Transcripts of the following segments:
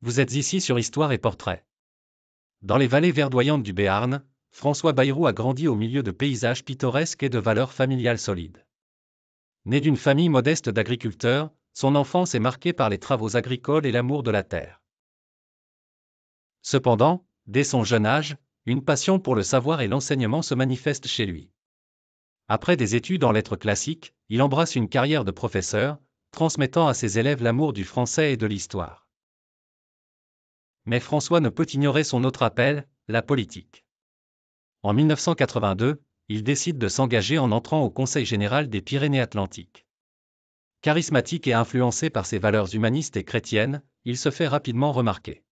Vous êtes ici sur Histoire et Portrait. Dans les vallées verdoyantes du Béarn, François Bayrou a grandi au milieu de paysages pittoresques et de valeurs familiales solides. Né d'une famille modeste d'agriculteurs, son enfance est marquée par les travaux agricoles et l'amour de la terre. Cependant, dès son jeune âge, une passion pour le savoir et l'enseignement se manifeste chez lui. Après des études en lettres classiques, il embrasse une carrière de professeur, transmettant à ses élèves l'amour du français et de l'histoire. Mais François ne peut ignorer son autre appel, la politique. En 1982, il décide de s'engager en entrant au Conseil général des Pyrénées-Atlantiques. Charismatique et influencé par ses valeurs humanistes et chrétiennes, il se fait rapidement remarquer.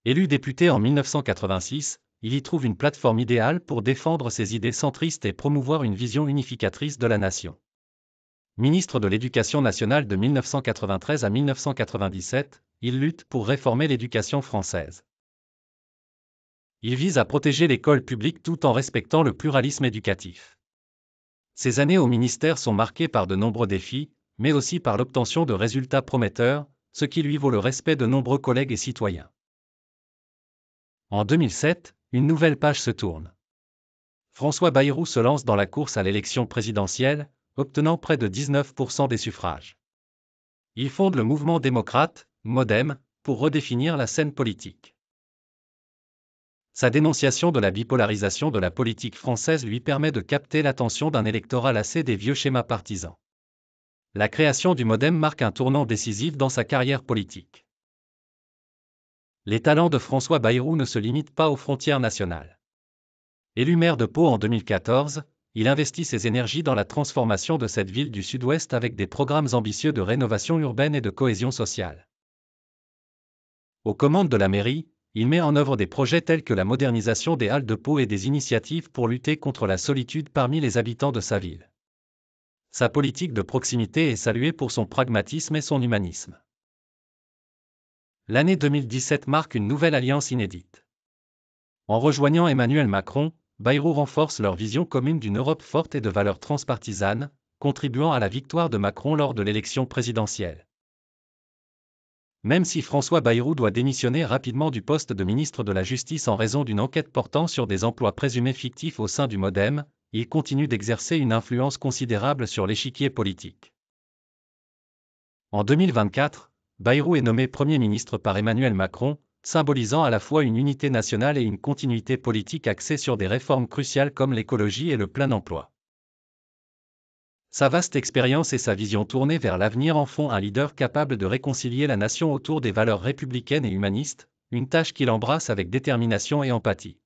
Élu député en 1986, il y trouve une plateforme idéale pour défendre ses idées centristes et promouvoir une vision unificatrice de la nation. Ministre de l'Éducation nationale de 1993 à 1997, il lutte pour réformer l'éducation française. Il vise à protéger l'école publique tout en respectant le pluralisme éducatif. Ces années au ministère sont marquées par de nombreux défis, mais aussi par l'obtention de résultats prometteurs, ce qui lui vaut le respect de nombreux collègues et citoyens. En 2007, une nouvelle page se tourne. François Bayrou se lance dans la course à l'élection présidentielle, obtenant près de 19% des suffrages. Il fonde le mouvement démocrate, MoDem, pour redéfinir la scène politique. Sa dénonciation de la bipolarisation de la politique française lui permet de capter l'attention d'un électorat lassé des vieux schémas partisans. La création du MoDem marque un tournant décisif dans sa carrière politique. Les talents de François Bayrou ne se limitent pas aux frontières nationales. Élu maire de Pau en 2014, il investit ses énergies dans la transformation de cette ville du Sud-Ouest avec des programmes ambitieux de rénovation urbaine et de cohésion sociale. Aux commandes de la mairie, il met en œuvre des projets tels que la modernisation des halles de Pau et des initiatives pour lutter contre la solitude parmi les habitants de sa ville. Sa politique de proximité est saluée pour son pragmatisme et son humanisme. L'année 2017 marque une nouvelle alliance inédite. En rejoignant Emmanuel Macron, Bayrou renforce leur vision commune d'une Europe forte et de valeurs transpartisanes, contribuant à la victoire de Macron lors de l'élection présidentielle. Même si François Bayrou doit démissionner rapidement du poste de ministre de la Justice en raison d'une enquête portant sur des emplois présumés fictifs au sein du MoDem, il continue d'exercer une influence considérable sur l'échiquier politique. En 2024, Bayrou est nommé Premier ministre par Emmanuel Macron, symbolisant à la fois une unité nationale et une continuité politique axée sur des réformes cruciales comme l'écologie et le plein emploi. Sa vaste expérience et sa vision tournée vers l'avenir en font un leader capable de réconcilier la nation autour des valeurs républicaines et humanistes, une tâche qu'il embrasse avec détermination et empathie.